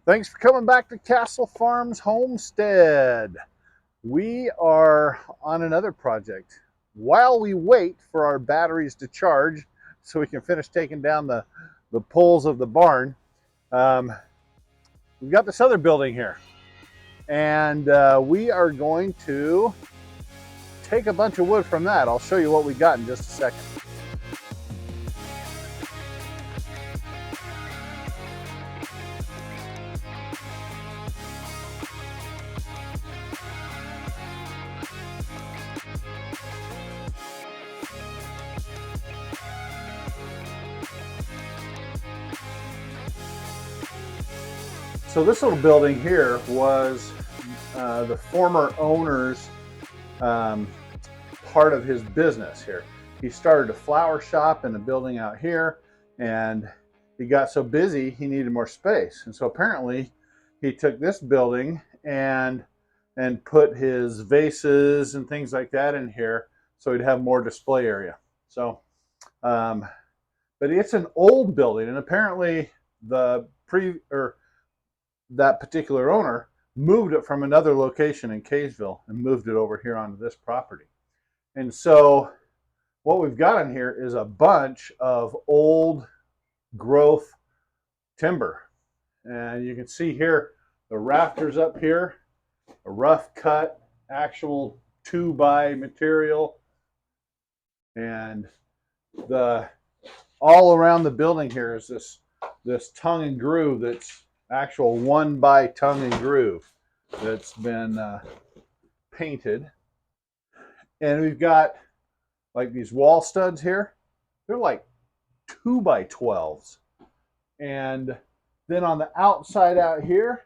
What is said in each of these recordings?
Thanks for coming back to Castle Farms Homestead. We are on another project. While we wait for our batteries to charge so we can finish taking down the poles of the barn, um, we've got this other building here. And we are going to take a bunch of wood from that. I'll show you what we got in just a second. So this little building here was the former owner's part of his business here. He started a flower shop in a building out here, and he got so busy he needed more space. And so apparently he took this building and put his vases and things like that in here so he'd have more display area. So, but it's an old building, and apparently that particular owner moved it from another location in Kaysville and moved it over here onto this property. And so what we've got in here is a bunch of old growth timber. And you can see here the rafters up here, a rough cut, actual 2x material. And all around the building here is this tongue and groove that's actual 1x tongue and groove that's been painted. And we've got like these wall studs here. They're like 2x12s. And then on the outside out here,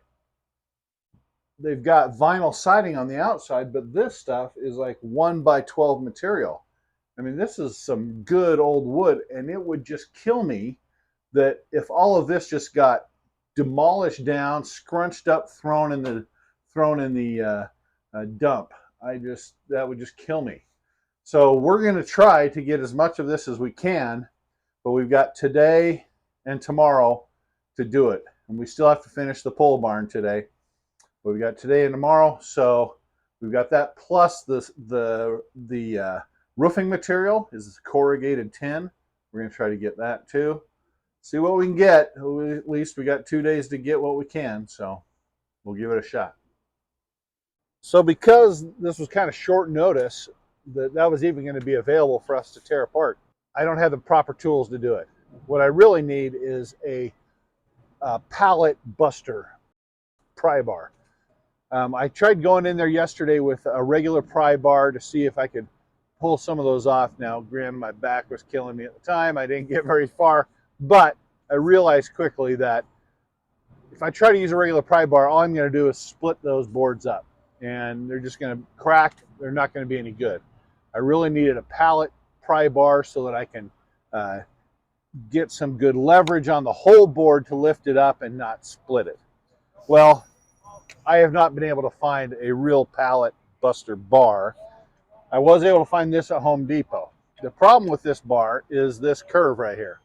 they've got vinyl siding on the outside, but this stuff is like 1x12 material. I mean, this is some good old wood, and it would just kill me that if all of this just got demolished down, scrunched up, thrown in the dump. That would just kill me. So we're going to try to get as much of this as we can, but we've got today and tomorrow to do it, and we still have to finish the pole barn today. But we've got today and tomorrow, so we've got that plus the roofing material is corrugated tin. We're going to try to get that too. See what we can get. At least we got 2 days to get what we can, so we'll give it a shot. So because this was kind of short notice that was even going to be available for us to tear apart, I don't have the proper tools to do it. What I really need is a pallet buster pry bar. I tried going in there yesterday with a regular pry bar to see if I could pull some of those off. Now, granted, my back was killing me at the time. I didn't get very far. But I realized quickly that if I try to use a regular pry bar, all I'm going to do is split those boards up. And they're just going to crack. They're not going to be any good. I really needed a pallet pry bar so that I can get some good leverage on the whole board to lift it up and not split it. Well, I have not been able to find a real pallet buster bar. I was able to find this at Home Depot. The problem with this bar is this curve right here.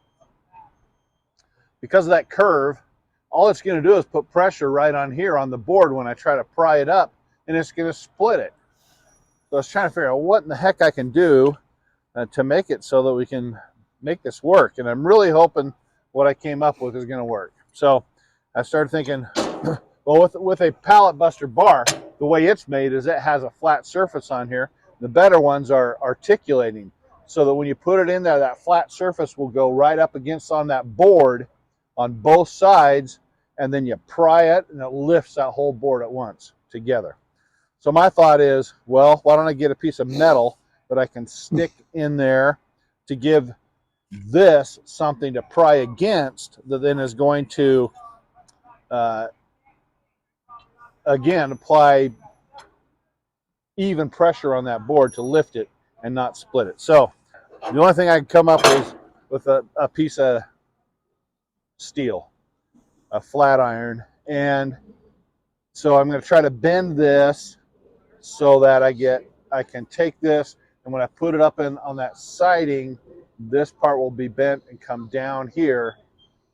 Because of that curve, all it's going to do is put pressure right on here on the board when I try to pry it up, and it's going to split it. So I was trying to figure out what in the heck I can do to make it so that we can make this work. And I'm really hoping what I came up with is going to work. So I started thinking, well, with a pallet buster bar, the way it's made is it has a flat surface on here. The better ones are articulating, so that when you put it in there, that flat surface will go right up against on that board on both sides, and then you pry it and it lifts that whole board at once together. So my thought is, well, why don't I get a piece of metal that I can stick in there to give this something to pry against that then is going to again apply even pressure on that board to lift it and not split it. So the only thing I can come up with a piece of steel, a flat iron, and so I'm going to try to bend this so that I can take this, and when I put it up on that siding, this part will be bent and come down here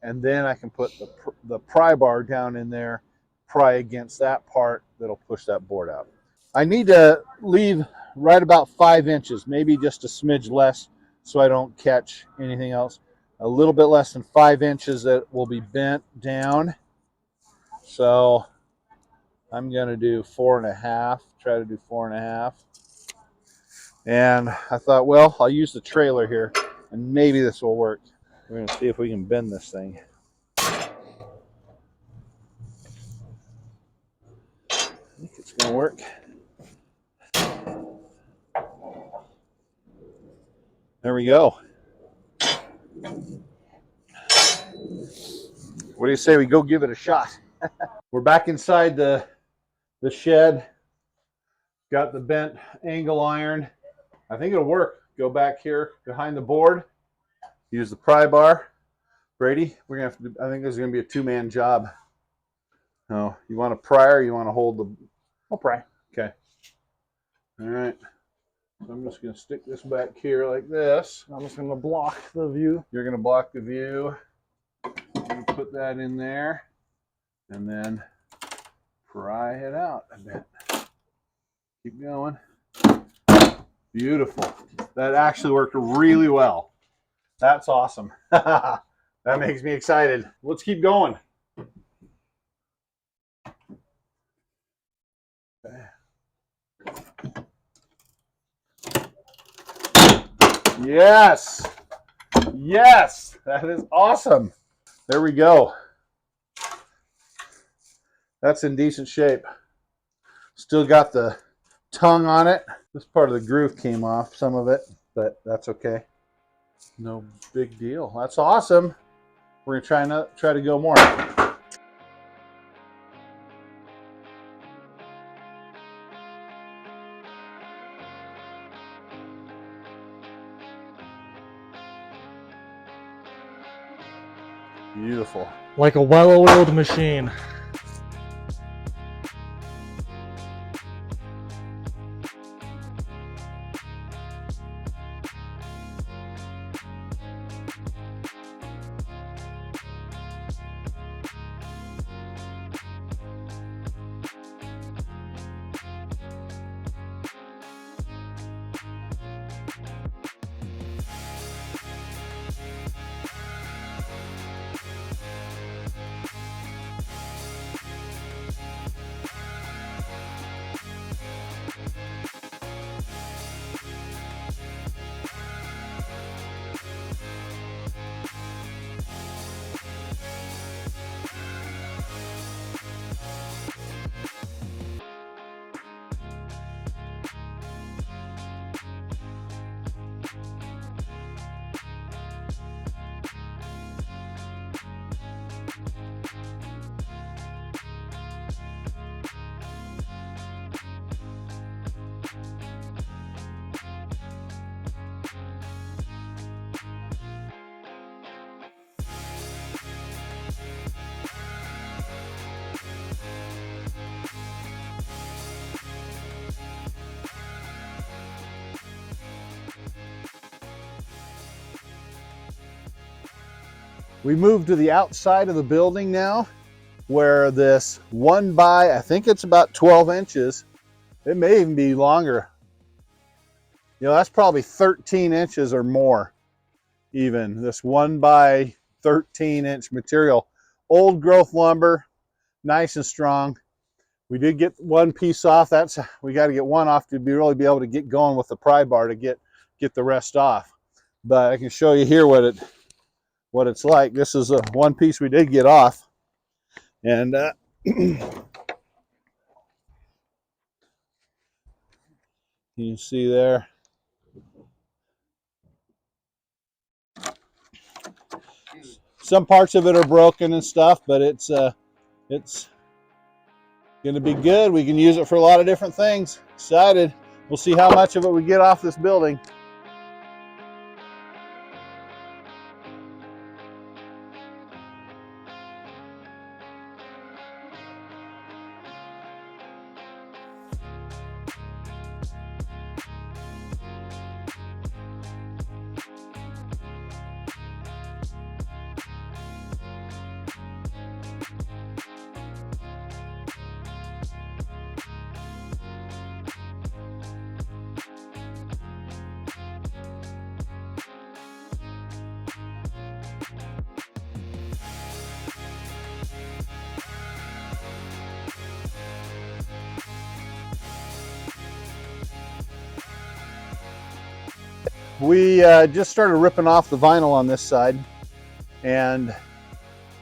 and then I can put the pry bar down in there, pry against that part that'll push that board out. I need to leave right about 5 inches, maybe just a smidge less, so I don't catch anything else. A little bit less than 5 inches that will be bent down. So I'm going to do 4.5, try to do 4.5. And I thought, well, I'll use the trailer here, and maybe this will work. We're going to see if we can bend this thing. I think it's going to work. There we go. What do you say we go give it a shot? We're back inside the shed. Got the bent angle iron. I think it'll work. Go back here behind the board. Use the pry bar. Brady, we're gonna have to. I think this is gonna be a 2-man job. No, you want to pry or you want to hold the? I'll pry. Okay. All right. So I'm just gonna stick this back here like this. I'm just gonna block the view. You're gonna block the view. You put that in there, and then pry it out a bit. Keep going. Beautiful. That actually worked really well. That's awesome. That makes me excited. Let's keep going. Yes. Yes. That is awesome. There we go. That's in decent shape. Still got the tongue on it. This part of the groove came off, some of it, but that's okay. No big deal. That's awesome. We're gonna try to go more. Beautiful. Like a well-oiled machine. We moved to the outside of the building now, where this 1 by, I think it's about 12 inches. It may even be longer. You know, that's probably 13 inches or more even. This 1 by 13-inch material. Old growth lumber, nice and strong. We did get one piece off. We got to get one off to really be able to get going with the pry bar to get the rest off. But I can show you here what it's like. This is one piece we did get off, and you can see there. Some parts of it are broken and stuff, but it's going to be good. We can use it for a lot of different things. Excited. We'll see how much of it we get off this building. we just started ripping off the vinyl on this side, and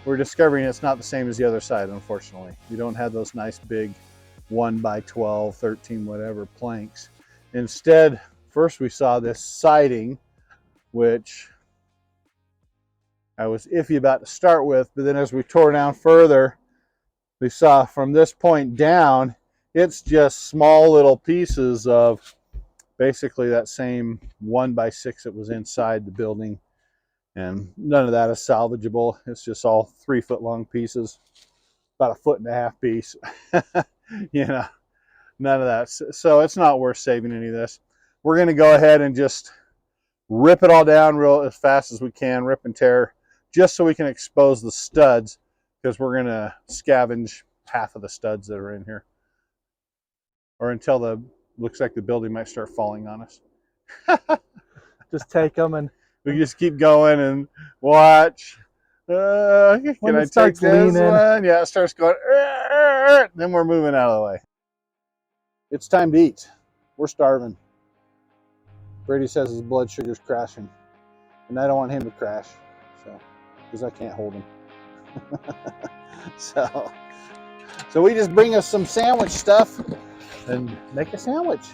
we're discovering it's not the same as the other side, unfortunately. You don't have those nice big 1 by 12, 13, whatever planks. Instead, first we saw this siding, which I was iffy about to start with, but then as we tore down further, we saw from this point down, it's just small little pieces of basically that same 1 by 6 that was inside the building. And none of that is salvageable. It's just all 3 foot long pieces, about 1.5 foot piece. You know, none of that. So it's not worth saving any of this. We're going to go ahead and just rip it all down real as fast as we can, rip and tear, just so we can expose the studs, because we're going to scavenge half of the studs that are in here, or until the looks like the building might start falling on us. Just take them, and We just keep going and watch. Can when I it take starts this leaning, one? Yeah, it starts going. Then we're moving out of the way. It's time to eat. We're starving. Brady says his blood sugar's crashing, and I don't want him to crash, so because I can't hold him. so we just bring us some sandwich stuff and make a sandwich.